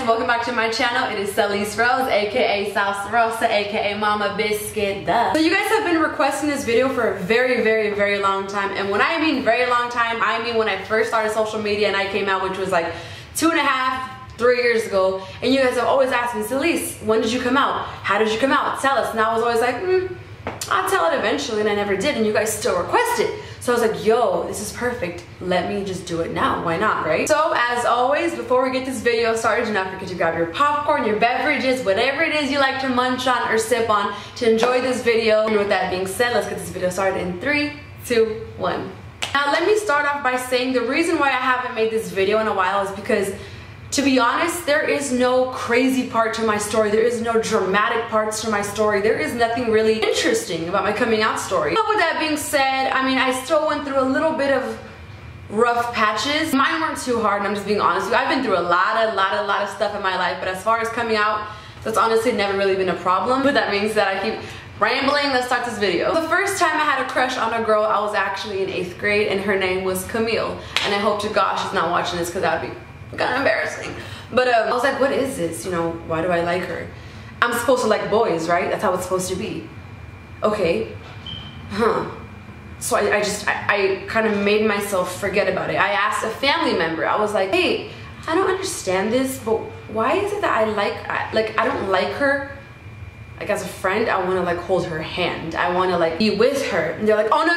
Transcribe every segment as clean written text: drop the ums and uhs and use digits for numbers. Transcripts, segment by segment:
guys, welcome back to my channel. It is Salice Rose, aka Sauce Rosa, aka Mama Biscuit. Duh. So you guys have been requesting this video for a very long time, and when I mean very long time, I mean when I first started social media and I came out, which was like 2.5, 3 years ago. And you guys have always asked me, Salice, when did you come out? How did you come out? Tell us. And I was always like, I'll tell it eventually, and I never did, and you guys still requested. So I was like, yo, this is perfect. Let me just do it now. Why not, right? So as always, before we get this video started, do not forget to grab your popcorn, your beverages, whatever it is you like to munch on or sip on to enjoy this video. And with that being said, let's get this video started in 3, 2, 1. Now let me start off by saying the reason why I haven't made this video in a while is because, to be honest, there is no crazy part to my story. There is no dramatic parts to my story. There is nothing really interesting about my coming out story. But with that being said, I mean, I still went through a little bit of rough patches. Mine weren't too hard, and I'm just being honest with you. I've been through a lot of stuff in my life, but as far as coming out, that's honestly never really been a problem. But that means that I keep rambling. Let's start this video. The first time I had a crush on a girl, I was actually in 8th grade, and her name was Camille. And I hope to God she's not watching this, because that would be kind of embarrassing. But I was like, what is this? You know, why do I like her? I'm supposed to like boys, right? That's how it's supposed to be. Okay. So I kind of made myself forget about it. I asked a family member. I was like, hey, I don't understand this, but why is it that I don't like her? Like, as a friend, I want to like hold her hand. I want to like be with her. And they're like, oh, no.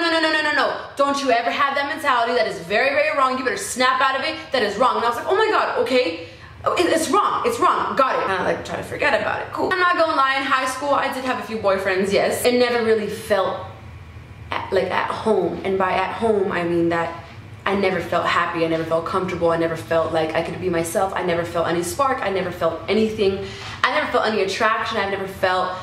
Don't you ever have that mentality. That is very wrong. You better snap out of it. That is wrong. And I was like, oh my God, okay. It's wrong. Got it. And I like try to forget about it. Cool. I'm not gonna lie, in high school, I did have a few boyfriends, yes. It never really felt at home. And by at home, I mean that I never felt happy. I never felt comfortable. I never felt like I could be myself. I never felt any spark. I never felt anything. I never felt any attraction. I never felt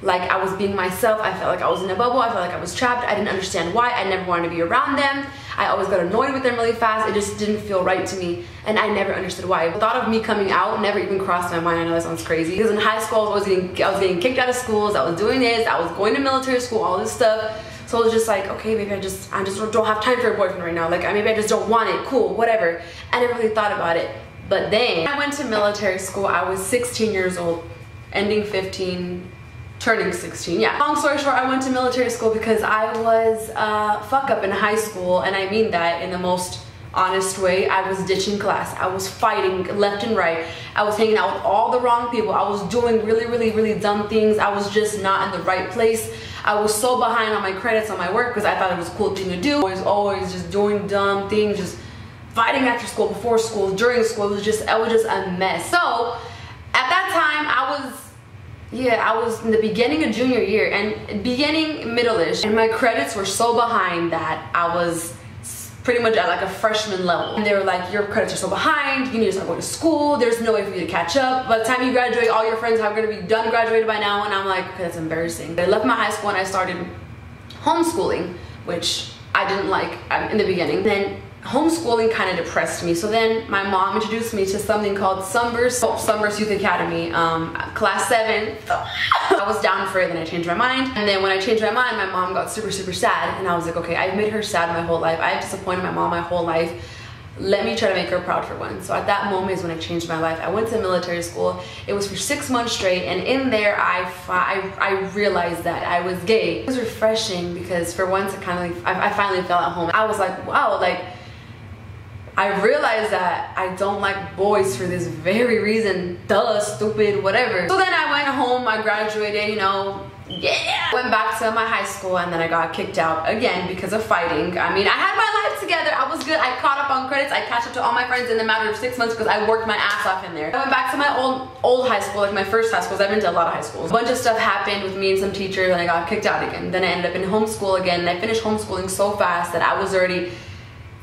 like I was being myself. I felt like I was in a bubble. I felt like I was trapped. I didn't understand why. I never wanted to be around them. I always got annoyed with them really fast. It just didn't feel right to me, and I never understood why. The thought of me coming out never even crossed my mind. I know that sounds crazy, because in high school I was getting kicked out of schools. I was doing this. I was going to military school, all this stuff. So I was just like, okay, maybe I just don't have time for a boyfriend right now. Like, maybe I just don't want it. Cool, whatever. I never really thought about it. But then I went to military school. I was 16 years old, ending 15, turning 16, yeah. Long story short, I went to military school because I was a fuck up in high school, and I mean that in the most honest way. I was ditching class. I was fighting left and right. I was hanging out with all the wrong people. I was doing really dumb things. I was just not in the right place. I was so behind on my credits on my work because I thought it was a cool thing to do. I was always just doing dumb things, just fighting after school, before school, during school. It was just a mess. So at that time, I was in the beginning of junior year, and beginning middle-ish, and my credits were so behind that I was pretty much at like a freshman level. And they were like, your credits are so behind, you need to start going to school, there's no way for you to catch up. By the time you graduate, all your friends are gonna be done graduated by now. And I'm like, okay, that's embarrassing. I left my high school and I started homeschooling, which I didn't like in the beginning. Then homeschooling kind of depressed me. So then my mom introduced me to something called Sunburst Youth Academy, class 7. So I was down for it, then I changed my mind. And then when I changed my mind, my mom got super sad. And I was like, okay, I've made her sad my whole life. I've disappointed my mom my whole life. Let me try to make her proud for once. So at that moment is when I changed my life. I went to military school. It was for 6 months straight, and in there I realized that I was gay. It was refreshing because for once I finally felt at home. I was like, wow, like, I realized that I don't like boys for this very reason. Duh, stupid, whatever. So then I went home, I graduated, you know, yeah. Went back to my high school, and then I got kicked out again because of fighting. I mean, I had my life together. I was good. I caught up on credits. I catch up to all my friends in a matter of 6 months because I worked my ass off in there. I went back to my old high school, like my first high school. I've been to a lot of high schools. A bunch of stuff happened with me and some teachers, and I got kicked out again. Then I ended up in homeschool again, and I finished homeschooling so fast that I was already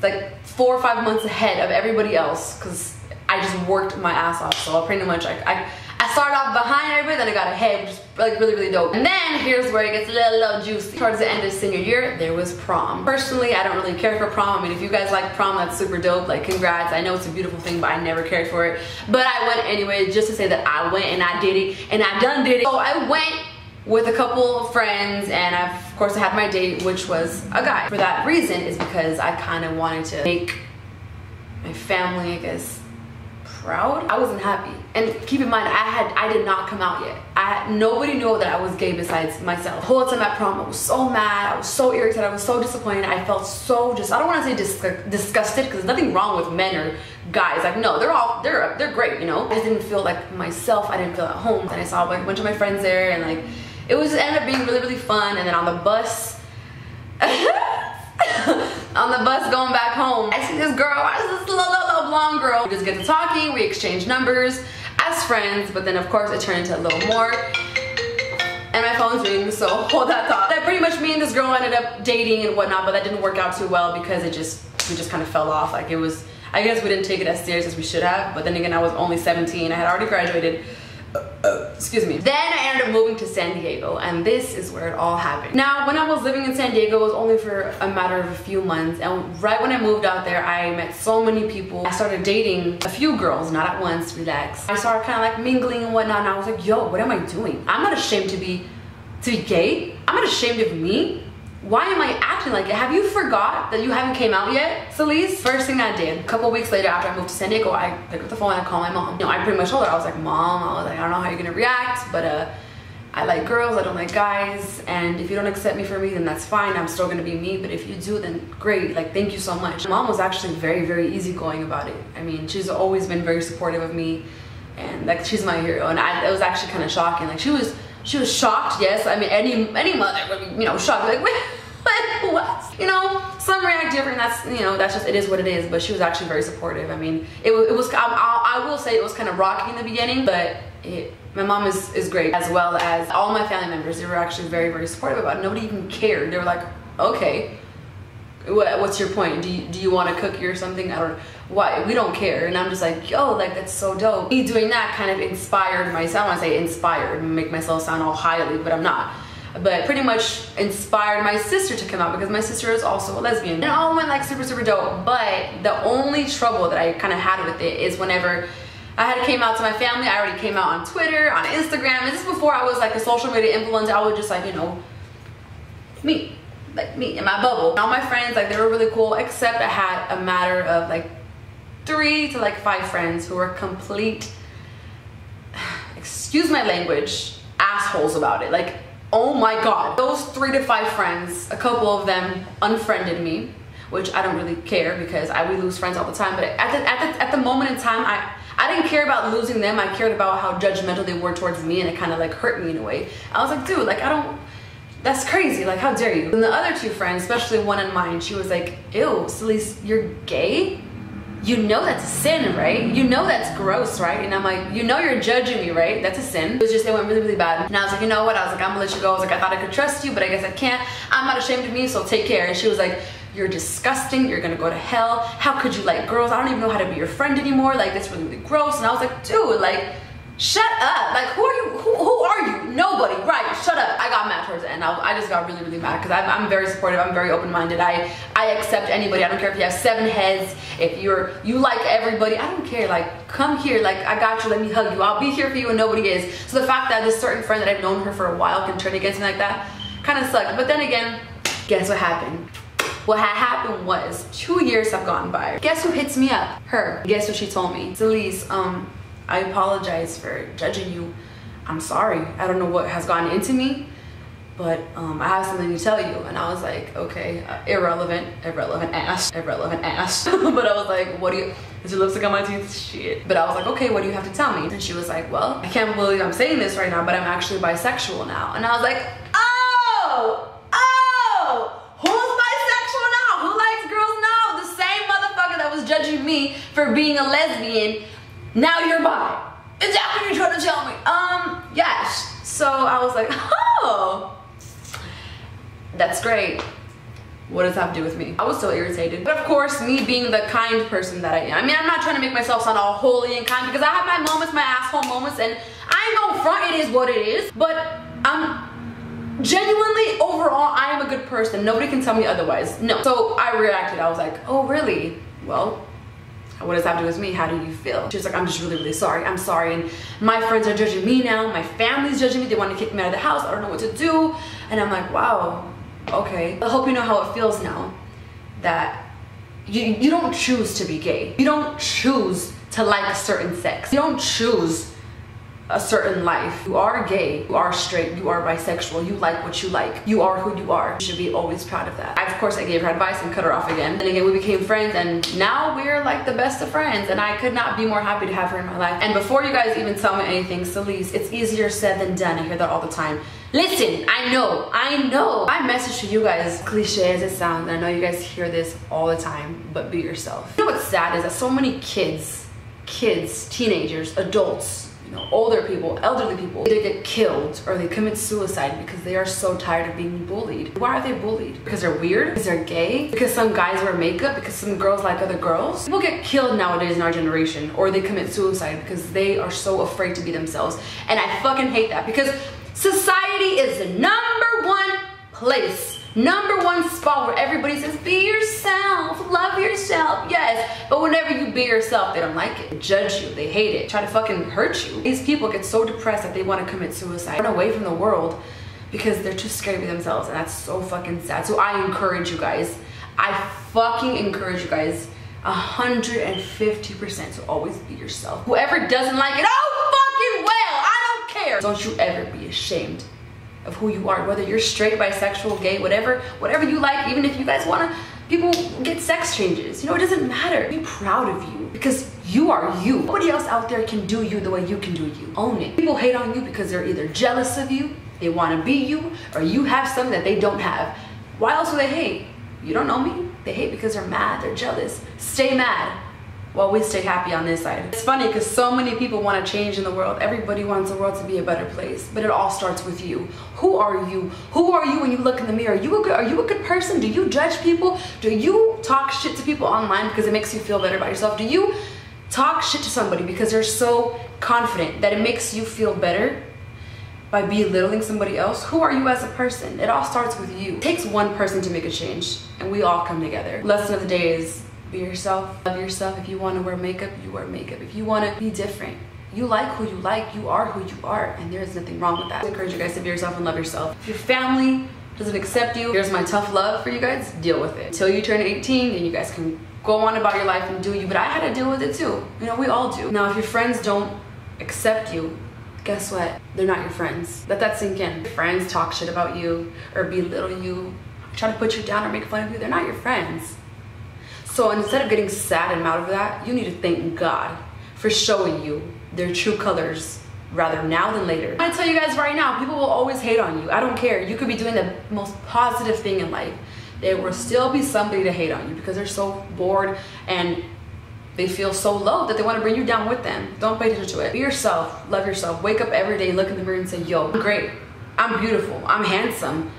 like 4 or 5 months ahead of everybody else because I just worked my ass off. So pretty much I started off behind everybody, then I got ahead, which is like really dope. And then here's where it gets a little juicy. Towards the end of senior year, there was prom. Personally, I don't really care for prom. I mean, if you guys like prom, that's super dope. Like, congrats. I know it's a beautiful thing, but I never cared for it. But I went anyway, just to say that I went and I did it, and I done did it. So I went with a couple of friends, and of course I had my date, which was a guy. For that reason is because I kind of wanted to make my family, I guess, crowd, I wasn't happy. And keep in mind, I did not come out yet. Nobody knew that I was gay besides myself. The whole time at prom, I was so mad, I was so irritated, I was so disappointed. I felt so just, I don't want to say disgusted, because there's nothing wrong with men or guys. Like, no, they're great, you know. I just didn't feel like myself. I didn't feel at home. And I saw like a bunch of my friends there, and like it was ended up being really, really fun. And then on the bus on the bus going back home, I see this girl, this little blonde girl. We just get to talking, we exchange numbers as friends, but then of course it turned into a little more. And my phone's ringing, so hold that thought. That pretty much me and this girl ended up dating and whatnot, but that didn't work out too well because we just kind of fell off. Like, it was, I guess we didn't take it as serious as we should have, but then again, I was only 17. I had already graduated. Excuse me. Then I ended up moving to San Diego, and this is where it all happened. Now, when I was living in San Diego, it was only for a matter of a few months, and right when I moved out there, I met so many people. I started dating a few girls, not at once, relax. I started kind of like mingling and whatnot, and I was like, yo, what am I doing? I'm not ashamed to be gay. I'm not ashamed of me. Why am I acting like it? Have you forgot that you haven't came out yet, Salice? First thing I did, a couple weeks later after I moved to San Diego, I picked up the phone and I called my mom. You know, I pretty much told her, I was like, Mom, I don't know how you're gonna react, but I like girls, I don't like guys, and if you don't accept me for me, then that's fine. I'm still gonna be me, but if you do, then great. Like, thank you so much. Mom was actually very, very easygoing about it. I mean, she's always been very supportive of me, and like, she's my hero. And it was actually kind of shocking. Like, she was shocked, yes. I mean, any mother would be, you know, shocked. Like, what? You know, some react different. That's, you know, that's just, it is what it is. But she was actually very supportive. I mean, it was. I will say it was kind of rocky in the beginning, but my mom is great, as well as all my family members. They were actually very, very supportive about it. Nobody even cared. They were like, okay, what's your point? Do you want a cookie or something? I don't. Why? We don't care. And I'm just like, yo, like, that's so dope. Me doing that kind of inspired myself. I want to say inspired, make myself sound all highly, but I'm not. But pretty much inspired my sister to come out, because my sister is also a lesbian. And it all went like super, super dope. But the only trouble that I kind of had with it is whenever I came out to my family. I already came out on Twitter, on Instagram. And this is before I was like a social media influencer. I was just like, you know, me in my bubble. All my friends, like, they were really cool, except I had a matter of like 3 to 5 friends who were complete, excuse my language, assholes about it. Like, oh my god. Those 3 to 5 friends, a couple of them unfriended me, which I don't really care, because we lose friends all the time. But at the moment in time, I didn't care about losing them. I cared about how judgmental they were towards me, and it kind of like hurt me in a way. I was like, dude, like, that's crazy, like, how dare you? And the other 2 friends, especially one in mine, she was like, ew, Salice, you're gay? You know that's a sin, right? You know that's gross, right? And I'm like, you know you're judging me, right? That's a sin. It was just, it went really, really bad. And I was like, you know what? I was like, I'm gonna let you go. I was like, I thought I could trust you, but I guess I can't. I'm not ashamed of me, so take care. And she was like, you're disgusting. You're gonna go to hell. How could you like girls? I don't even know how to be your friend anymore. Like, that's really, really gross. And I was like, dude, like, shut up. Like, who are you? Who are you? Nobody. Right, shut up. I got mad towards the end. I just got really, really mad, because I'm very supportive. I'm very open-minded. I accept anybody. I don't care if you have 7 heads, if you like everybody. I don't care. Like, come here. Like, I got you. Let me hug you. I'll be here for you, and nobody is. So the fact that this certain friend that I've known her for a while can turn against me like that kind of sucked. But then again, guess what happened? What had happened was 2 years have gone by. Guess who hits me up? Her. Guess what she told me? Salice, I apologize for judging you. I'm sorry. I don't know what has gone into me, but I have something to tell you. And I was like, okay, irrelevant ass. But I was like, what do you, is your lipstick on my teeth? Shit. But I was like, okay, what do you have to tell me? And she was like, well, I can't believe I'm saying this right now, but I'm actually bisexual now. And I was like, oh, who's bisexual now? Who likes girls now? The same motherfucker that was judging me for being a lesbian. Now you're bi. Is that what you're trying to tell me? Yes. So I was like, oh, that's great. What does that have to do with me? I was so irritated. But of course, me being the kind person that I am. I mean, I'm not trying to make myself sound all holy and kind, because I have my moments, my asshole moments, and I ain't gonna front, it is what it is. But I'm genuinely, overall, I am a good person. Nobody can tell me otherwise. No. So I reacted. I was like, oh, really? Well, what does that have to do with me? How do you feel? She was like, I'm just really, really sorry. I'm sorry. And my friends are judging me now. My family's judging me. They want to kick me out of the house. I don't know what to do. And I'm like, wow, okay. I hope you know how it feels now that you don't choose to be gay. You don't choose to like a certain sex. You don't choose a certain life. You are gay, you are straight, you are bisexual, you like what you like, you are who you are. You should be always proud of that. Of course I gave her advice and cut her off again. And again, we became friends, and now we're like the best of friends, and I could not be more happy to have her in my life. And before you guys even tell me anything, Salice, it's easier said than done. I hear that all the time. Listen, I know. My message to you guys, cliche as it sounds, I know you guys hear this all the time, but be yourself. You know what's sad is that so many kids, teenagers, adults, you know, older people, elderly people, either get killed or they commit suicide because they are so tired of being bullied. Why are they bullied? Because they're weird? Because they're gay? Because some guys wear makeup? Because some girls like other girls? People get killed nowadays in our generation, or they commit suicide because they are so afraid to be themselves. And I fucking hate that, because society is the #1 place, #1 spot where everybody says, be yourself, love yourself, yes. But whenever you be yourself, they don't like it. They judge you, they hate it, try to fucking hurt you. These people get so depressed that they want to commit suicide, run away from the world because they're too scared to be themselves, and that's so fucking sad. So I encourage you guys, I fucking encourage you guys 150% to always be yourself. Whoever doesn't like it, oh fucking well, I don't care. Don't you ever be ashamed of who you are, whether you're straight, bisexual, gay, whatever you like. Even if you guys want to, people get sex changes, you know, it doesn't matter. Be proud of you, because you are you. Nobody else out there can do you the way you can do you. Own it. People hate on you because they're either jealous of you, they want to be you, or you have something that they don't have. Why else would they hate? You don't know me. They hate because they're mad, they're jealous. Stay mad while we stay happy on this side. It's funny because so many people want to change in the world. Everybody wants the world to be a better place, but it all starts with you. Who are you? Who are you when you look in the mirror? Are you a good person? Do you judge people? Do you talk shit to people online because it makes you feel better about yourself? Do you talk shit to somebody because they're so confident that it makes you feel better by belittling somebody else? Who are you as a person? It all starts with you. It takes one person to make a change, and we all come together. Lesson of the day is, be yourself, love yourself. If you want to wear makeup, you wear makeup. If you want to be different, you like who you like, you are who you are, and there is nothing wrong with that. I encourage you guys to be yourself and love yourself. If your family doesn't accept you, here's my tough love for you guys, deal with it. Until you turn 18, and you guys can go on about your life and do you, but I had to deal with it too. You know, we all do. Now, if your friends don't accept you, guess what? They're not your friends. Let that sink in. Your friends talk shit about you, or belittle you, try to put you down or make fun of you, they're not your friends. So instead of getting sad and mad over that, you need to thank God for showing you their true colors, rather now than later. I'm gonna tell you guys right now, people will always hate on you. I don't care. You could be doing the most positive thing in life. There will still be somebody to hate on you because they're so bored and they feel so low that they want to bring you down with them. Don't pay attention to it. Be yourself, love yourself. Wake up every day, look in the mirror and say, yo, I'm great, I'm beautiful, I'm handsome,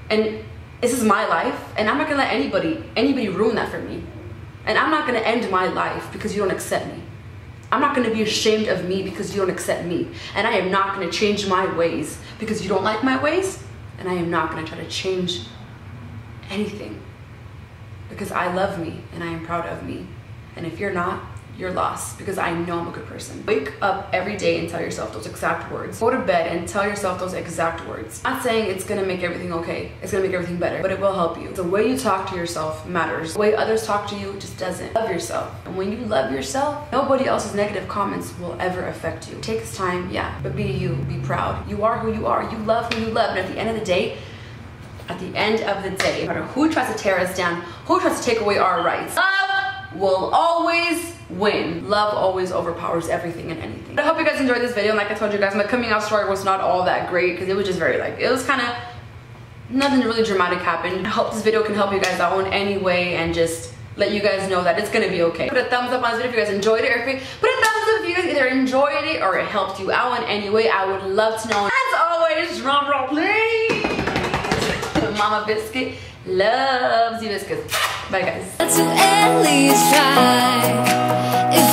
and this is my life, and I'm not gonna let anybody ruin that for me. And I'm not gonna end my life because you don't accept me. I'm not gonna be ashamed of me because you don't accept me. And I am not gonna change my ways because you don't like my ways. And I am not gonna try to change anything because I love me and I am proud of me. And if you're not, you're lost, because I know I'm a good person. Wake up every day and tell yourself those exact words. Go to bed and tell yourself those exact words. I'm not saying it's gonna make everything okay. It's gonna make everything better, but it will help you. The way you talk to yourself matters. The way others talk to you just doesn't. Love yourself. And when you love yourself, nobody else's negative comments will ever affect you. It takes time, yeah, but be you, be proud. You are who you are. You love who you love. And at the end of the day, no matter who tries to tear us down, who tries to take away our rights, love will always win. Love always overpowers everything and anything. I hope you guys enjoyed this video. And like I told you guys, my coming out story was not all that great because it was just very it was kind of nothing really dramatic happened. I hope this video can help you guys out in any way and just let you guys know that it's gonna be okay. Put a thumbs up on this video if you guys enjoyed it, or put a thumbs up if you guys either enjoyed it or it helped you out in any way. I would love to know. As always, drum roll please. Mama Biscuit loves you biscuits. Bye guys. Let's at least try.